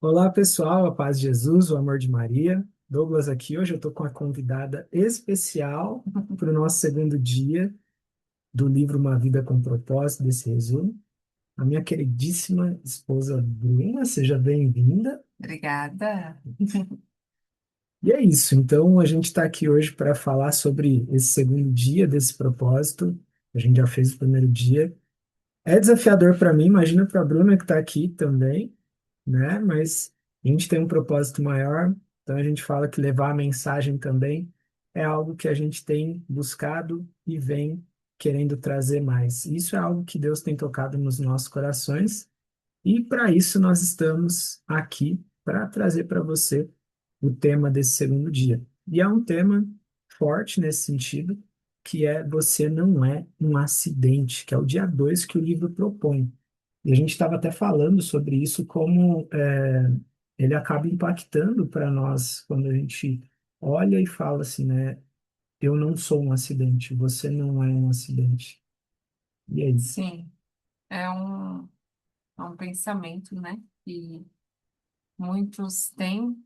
Olá, pessoal, a paz de Jesus, o amor de Maria. Douglas aqui. Hoje eu estou com a convidada especial para o nosso segundo dia do livro Uma Vida com Propósito, desse resumo. A minha queridíssima esposa Bruna, seja bem-vinda. Obrigada. E é isso, então a gente está aqui hoje para falar sobre esse segundo dia desse propósito. A gente já fez o primeiro dia. É desafiador para mim, imagina para a Bruna que está aqui também, né? Mas a gente tem um propósito maior, então a gente fala que levar a mensagem também é algo que a gente tem buscado e vem querendo trazer mais. Isso é algo que Deus tem tocado nos nossos corações e para isso nós estamos aqui para trazer para você o tema desse segundo dia. E é um tema forte nesse sentido, que é você não é um acidente, que é o dia 2 que o livro propõe. E a gente estava até falando sobre isso, como ele acaba impactando para nós quando a gente olha e fala assim, né? Eu não sou um acidente, você não é um acidente. E aí? Sim, é um pensamento, né, que muitos têm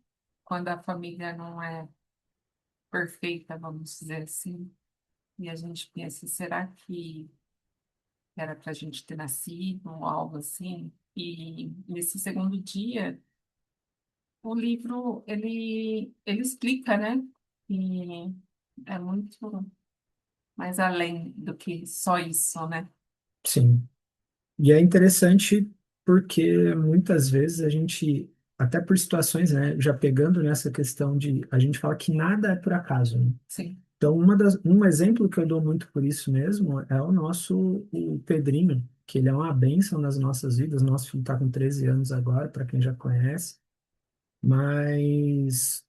quando a família não é perfeita, vamos dizer assim, e a gente pensa, será que era para a gente ter nascido ou algo assim? E nesse segundo dia, o livro, ele explica, né, e é muito mais além do que só isso, né? Sim. E é interessante porque muitas vezes a gente, até por situações, né, já pegando nessa questão de, a gente fala que nada é por acaso, né? Sim, Então, um exemplo que eu dou muito por isso mesmo é o nosso o Pedrinho, que ele é uma bênção nas nossas vidas. Nosso filho está com 13 anos agora, para quem já conhece, mas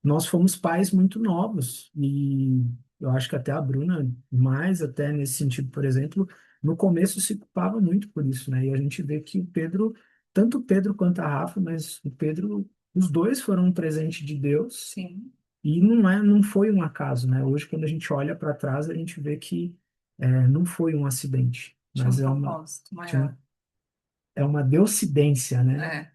nós fomos pais muito novos e eu acho que até a Bruna, mais até nesse sentido, por exemplo, no começo se culpava muito por isso, né? E a gente vê que o Pedro, tanto o Pedro quanto a Rafa, mas o Pedro, os dois foram um presente de Deus sim, e não foi um acaso, né? Hoje, quando a gente olha para trás, a gente vê que não foi um acidente, tinha um mas propósito tinha maior. é uma deucidência, né? É.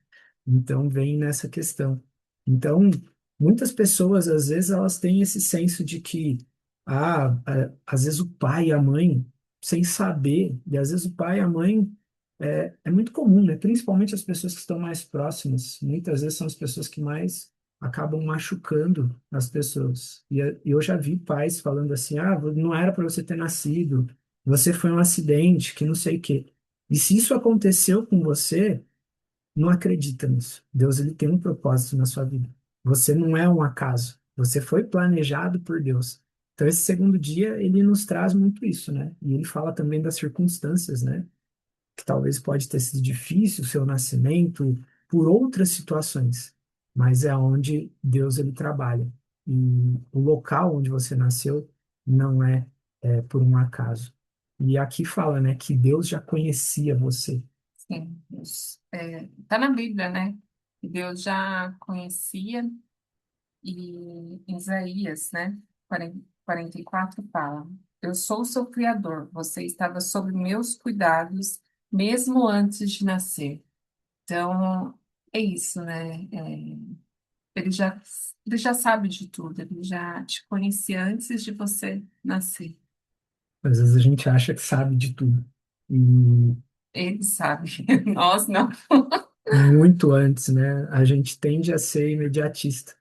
Então vem nessa questão. Então, muitas pessoas, às vezes, elas têm esse senso de que, às vezes o pai e a mãe, sem saber, e às vezes o pai e a mãe é muito comum, né? Principalmente as pessoas que estão mais próximas, muitas vezes são as pessoas que mais acabam machucando as pessoas. E eu já vi pais falando assim: não era para você ter nascido, você foi um acidente, que não sei o quê. E se isso aconteceu com você, não acredita nisso. Deus, ele tem um propósito na sua vida. Você não é um acaso. Você foi planejado por Deus. Então, esse segundo dia, ele nos traz muito isso, né? E ele fala também das circunstâncias, né? Que talvez pode ter sido difícil o seu nascimento por outras situações, mas é onde Deus, ele trabalha. E o local onde você nasceu não é por um acaso. E aqui fala, né, que Deus já conhecia você. Sim, tá na Bíblia, né? Que Deus já conhecia e em Isaías, né? 44 fala: Eu sou o seu criador, você estava sob meus cuidados mesmo antes de nascer. Então, é isso, né? Ele já, ele já sabe de tudo, ele já te conhecia antes de você nascer. Às vezes a gente acha que sabe de tudo. E Ele sabe, nós não. muito antes, né? A gente tende a ser imediatista.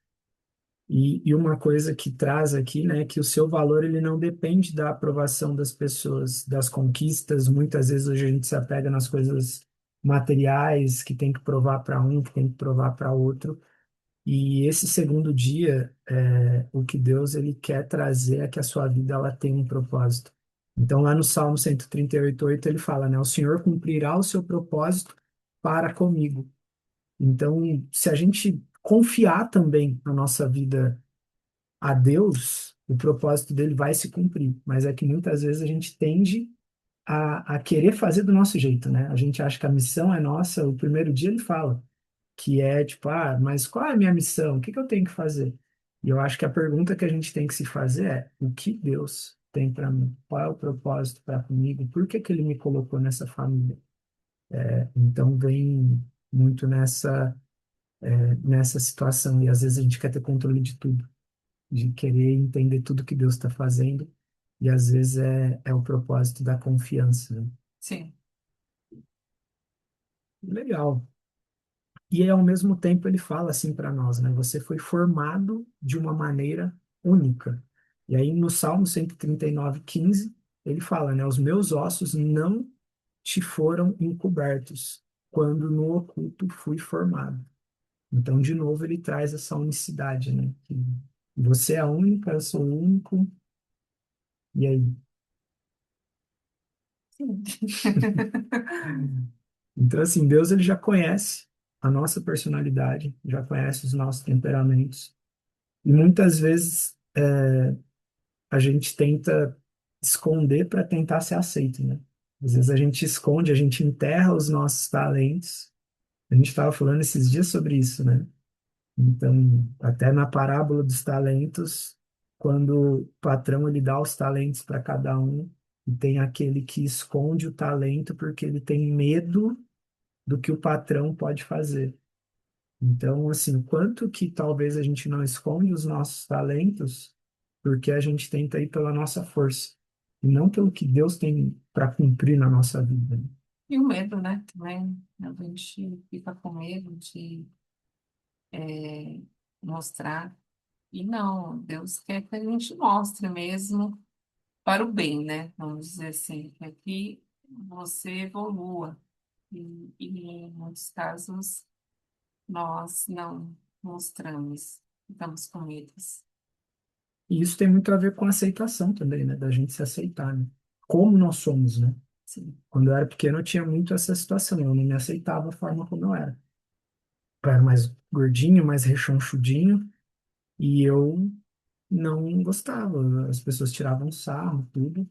E uma coisa que traz aqui, né, que o seu valor ele não depende da aprovação das pessoas, das conquistas. Muitas vezes hoje a gente se apega nas coisas materiais que tem que provar para um, que tem que provar para outro. E esse segundo dia, o que Deus ele quer trazer é que a sua vida ela tem um propósito. Então lá no Salmo 138:8 ele fala, né, o Senhor cumprirá o seu propósito para comigo. Então, se a gente confiar também na nossa vida a Deus, o propósito dele vai se cumprir. Mas é que muitas vezes a gente tende a querer fazer do nosso jeito, né? A gente acha que a missão é nossa. O primeiro dia ele fala que é tipo, mas qual é a minha missão? O que que eu tenho que fazer? E eu acho que a pergunta que a gente tem que se fazer é: o que Deus tem para mim? Qual é o propósito para comigo? Por que que ele me colocou nessa família? Então vem muito nessa situação. E às vezes a gente quer ter controle de tudo, de querer entender tudo que Deus está fazendo. E às vezes é o propósito da confiança, né? Sim. Legal. E ao mesmo tempo ele fala assim para nós, né? Você foi formado de uma maneira única. E aí no Salmo 139:15 ele fala, né? Os meus ossos não te foram encobertos quando no oculto fui formado. Então, de novo, ele traz essa unicidade, né? Que você é a única, eu sou o único, e aí? Sim. Então, assim, Deus ele já conhece a nossa personalidade, já conhece os nossos temperamentos. E muitas vezes a gente tenta esconder para tentar ser aceito, né? Às vezes a gente esconde, a gente enterra os nossos talentos. A gente estava falando esses dias sobre isso, né? Então, até na parábola dos talentos, quando o patrão ele dá os talentos para cada um, e tem aquele que esconde o talento porque ele tem medo do que o patrão pode fazer. Então, assim, quanto que talvez a gente não esconde os nossos talentos porque a gente tenta ir pela nossa força, e não pelo que Deus tem para cumprir na nossa vida, né? E o medo, né? Também a gente fica com medo de mostrar. E não, Deus quer que a gente mostre mesmo para o bem, né? Vamos dizer assim, para que você evolua. E em muitos casos nós não mostramos, ficamos com medos. E isso tem muito a ver com a aceitação também, né? Da gente se aceitar, né? Como nós somos, né? Sim, Quando eu era pequeno, eu tinha muito essa situação. Eu não me aceitava a forma como eu era. Eu era mais gordinho, mais rechonchudinho, e eu não gostava. As pessoas tiravam sarro, tudo.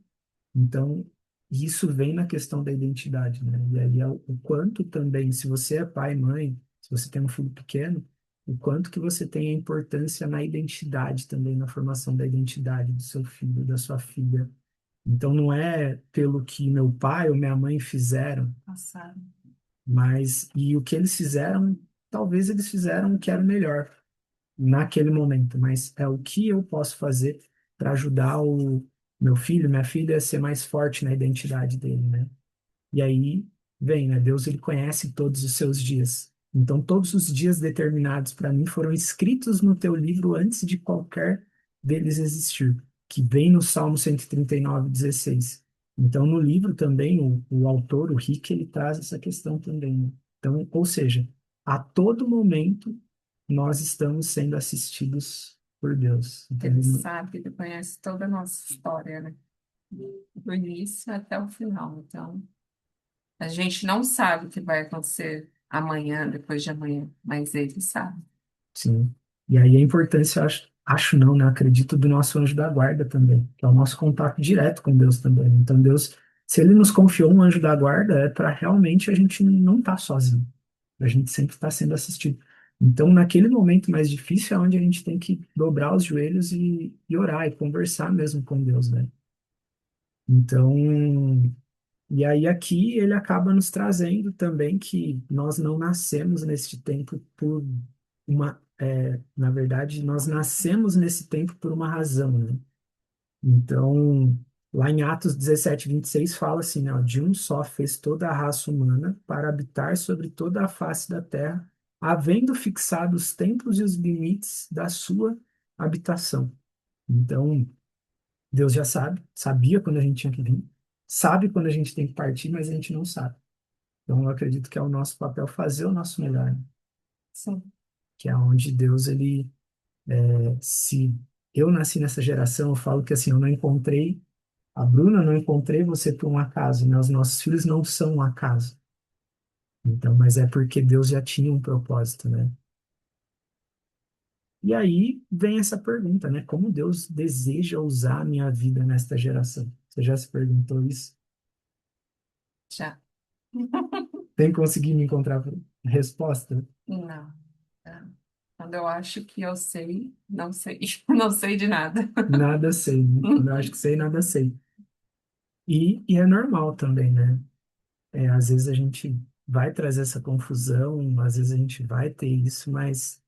Então, isso vem na questão da identidade, né? E aí é o quanto também, se você é pai, mãe, se você tem um filho pequeno, o quanto que você tem a importância na identidade também, na formação da identidade do seu filho, da sua filha. Então, não é pelo que meu pai ou minha mãe fizeram, passado. mas e o que eles fizeram, talvez eles fizeram o que era melhor naquele momento, mas é o que eu posso fazer para ajudar o meu filho, minha filha a ser mais forte na identidade dele, né? E aí vem, né? Deus ele conhece todos os seus dias. Então todos os dias determinados para mim foram escritos no teu livro antes de qualquer deles existir, que vem no Salmo 139:16. Então no livro também o autor, o Rick, ele traz essa questão também, né? Então, ou seja, a todo momento nós estamos sendo assistidos por Deus. Então, Ele sabe, ele conhece toda a nossa história, né? Do início até o final. Então, a gente não sabe o que vai acontecer amanhã, depois de amanhã, mas ele sabe. sim. E aí a importância, eu acho não, né? Acredito do nosso anjo da guarda também, que é o nosso contato direto com Deus também. Então, Deus, se ele nos confiou um anjo da guarda, é para realmente a gente não estar sozinho. A gente sempre está sendo assistido. Então, naquele momento mais difícil é onde a gente tem que dobrar os joelhos e orar e conversar mesmo com Deus, né? Então, e aí aqui ele acaba nos trazendo também que nós não nascemos neste tempo por na verdade, nós nascemos nesse tempo por uma razão, né? Então, lá em Atos 17:26 fala assim, né? Ó, de um só fez toda a raça humana para habitar sobre toda a face da terra, havendo fixado os tempos e os limites da sua habitação. Então, Deus já sabe, sabia quando a gente tinha que vir, sabe quando a gente tem que partir, mas a gente não sabe. Então, eu acredito que é o nosso papel fazer o nosso melhor, né? Sim, Que é onde Deus, ele, se eu nasci nessa geração, eu falo que assim, eu não encontrei a Bruna, eu não encontrei você por um acaso, né? Os nossos filhos não são um acaso. Então, mas é porque Deus já tinha um propósito, né? E aí vem essa pergunta, né? Como Deus deseja usar a minha vida nesta geração? Você já se perguntou isso? já. Tem conseguido encontrar resposta? Não. Tá. Quando eu acho que eu sei, não sei. Não sei de nada. Nada sei, né? Quando eu acho que sei, nada sei. E é normal também, né? Às vezes a gente vai trazer essa confusão, às vezes a gente vai ter isso, mas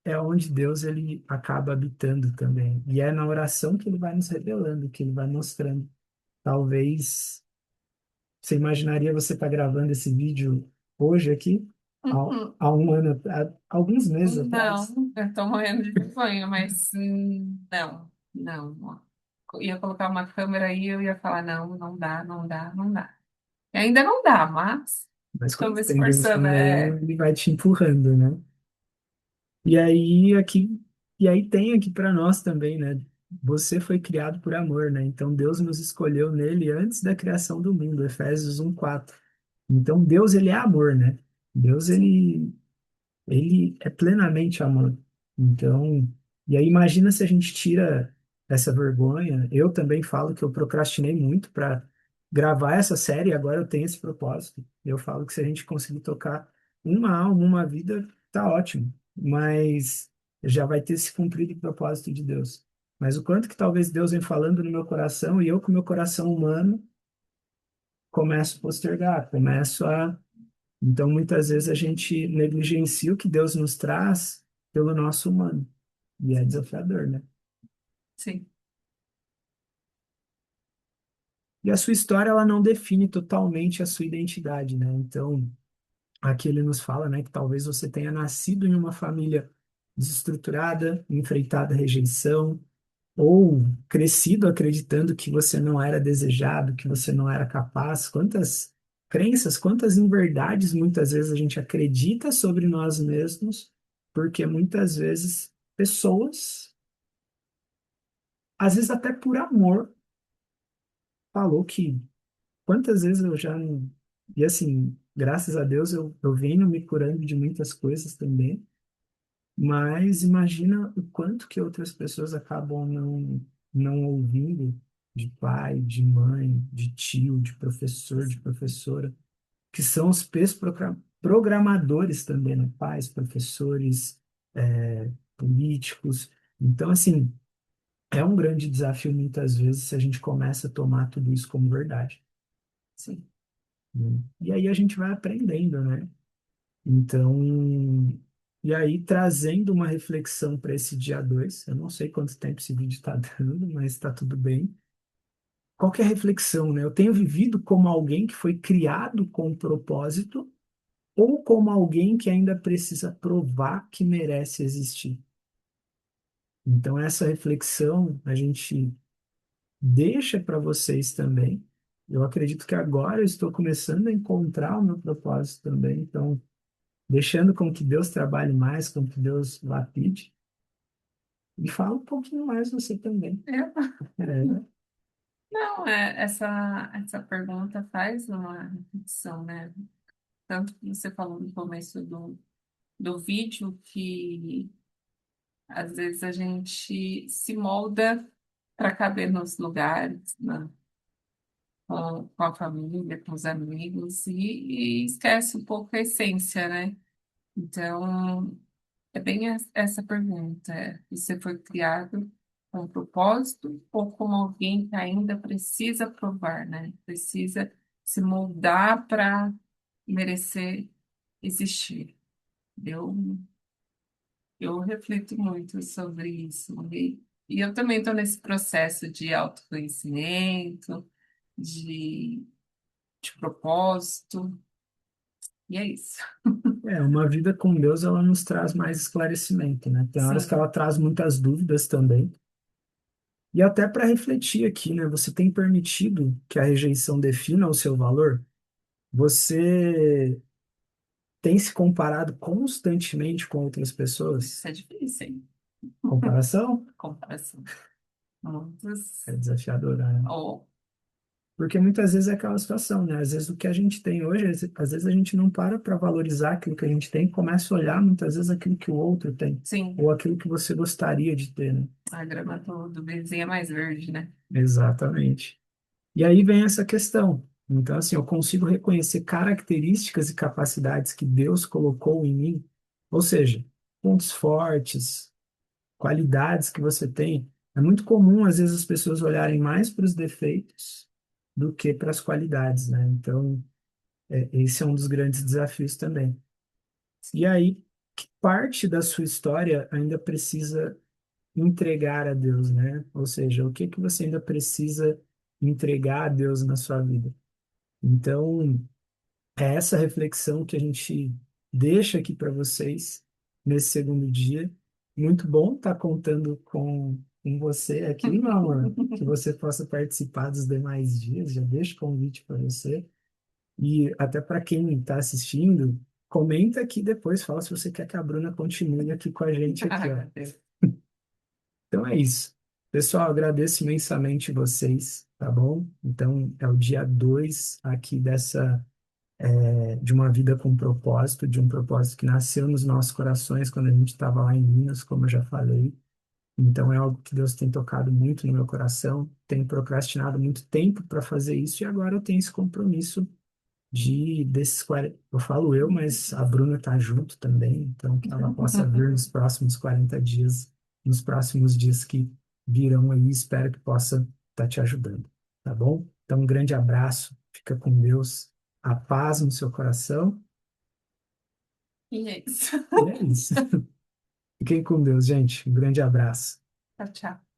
é onde Deus ele acaba habitando também. E é na oração que ele vai nos revelando, que ele vai mostrando. Talvez você imaginaria você estar gravando esse vídeo hoje aqui, Uhum. há um ano, há alguns meses Não, atrás, eu tô morrendo de vergonha, mas não, não. Ia colocar uma câmera aí, eu ia falar, não, não dá, não dá, não dá. E ainda não dá, mas mas estou quando me tem Deus no esforçando. meio, ele vai te empurrando, né? E aí aqui, e aí tem aqui para nós também, né? Você foi criado por amor, né? Então Deus nos escolheu nele antes da criação do mundo, Efésios 1:4. Então Deus ele é amor, né? Deus Sim, ele é plenamente amor. Então, e aí imagina se a gente tira essa vergonha. Eu também falo que eu procrastinei muito para gravar essa série, e agora eu tenho esse propósito. Eu falo que se a gente conseguir tocar uma alma, uma vida, tá ótimo, mas já vai ter se cumprido o propósito de Deus. Mas o quanto que talvez Deus vem falando no meu coração e eu com o meu coração humano começo a postergar, começo a então, muitas vezes a gente negligencia o que Deus nos traz pelo nosso humano. E é desafiador, né? sim, E a sua história, ela não define totalmente a sua identidade, né? Então, aqui ele nos fala, né, que talvez você tenha nascido em uma família desestruturada, enfrentada a rejeição, ou crescido acreditando que você não era desejado, que você não era capaz. Quantas crenças, quantas inverdades muitas vezes a gente acredita sobre nós mesmos, porque muitas vezes pessoas, às vezes até por amor, falou que quantas vezes eu já não... E assim, graças a Deus eu venho me curando de muitas coisas também. Mas imagina o quanto que outras pessoas acabam não ouvindo de pai, de mãe, de tio, de professor, de professora, que são os programadores também, né? Pais, professores, políticos. Então, assim, é um grande desafio muitas vezes se a gente começa a tomar tudo isso como verdade, sim. né? E aí a gente vai aprendendo, né? Então, e aí trazendo uma reflexão para esse dia 2 eu não sei quanto tempo esse vídeo está dando, mas está tudo bem. Qual que é a reflexão, né? Eu tenho vivido como alguém que foi criado com um propósito ou como alguém que ainda precisa provar que merece existir? Então, essa reflexão a gente deixa para vocês também. Eu acredito que agora eu estou começando a encontrar o meu propósito também, então deixando com que Deus trabalhe mais, com que Deus lapide. E fala um pouquinho mais você também. Eu, É, não, essa pergunta faz uma reflexão, né? Tanto que você falou no começo do vídeo que às vezes a gente se molda para caber nos lugares, né? Com a família, com os amigos, e esquece um pouco a essência, né? Então, é bem essa pergunta. Você foi criado com um propósito ou como alguém que ainda precisa provar, né? Precisa se moldar para merecer existir. Eu, eu reflito muito sobre isso. E eu também estou nesse processo de autoconhecimento, de, de propósito, e é isso. uma vida com Deus, ela nos traz mais esclarecimento, né? Tem horas que Sim, ela traz muitas dúvidas também. E até para refletir aqui, né? Você tem permitido que a rejeição defina o seu valor? Você tem se comparado constantemente com outras isso pessoas? é difícil, hein? Comparação Comparação. Muitos. é desafiadora, né? Ou, Porque muitas vezes é aquela situação, né? Às vezes o que a gente tem hoje, às vezes a gente não para valorizar aquilo que a gente tem, começa a olhar muitas vezes aquilo que o outro tem, sim, ou aquilo que você gostaria de ter, né? a grama do vizinho é mais verde, né? Exatamente. E aí vem essa questão. Então, assim, eu consigo reconhecer características e capacidades que Deus colocou em mim, ou seja, pontos fortes, qualidades que você tem. É muito comum, às vezes, as pessoas olharem mais para os defeitos do que para as qualidades, né? Então, esse é um dos grandes desafios também. E aí, que parte da sua história ainda precisa entregar a Deus, né? Ou seja, o que que você ainda precisa entregar a Deus na sua vida? Então, é essa reflexão que a gente deixa aqui para vocês nesse segundo dia. Muito bom estar contando com você aqui, meu amor, que você possa participar dos demais dias. Já deixo o convite para você. E até para quem está assistindo, comenta aqui depois, fala se você quer que a Bruna continue aqui com a gente aqui, Ai, ó. meu Deus. Então é isso. Pessoal, agradeço imensamente vocês, tá bom? Então é o dia 2 aqui de uma vida com propósito, de um propósito que nasceu nos nossos corações quando a gente estava lá em Minas, como eu já falei. Então é algo que Deus tem tocado muito no meu coração, tenho procrastinado muito tempo para fazer isso e agora eu tenho esse compromisso desses 40, eu falo eu, mas a Bruna está junto também, então que ela possa vir nos próximos 40 dias, nos próximos dias que virão aí, espero que possa estar te ajudando, tá bom? Então, um grande abraço, fica com Deus, a paz no seu coração, E é isso. e é isso. Fiquem com Deus, gente, um grande abraço. Tchau, tchau.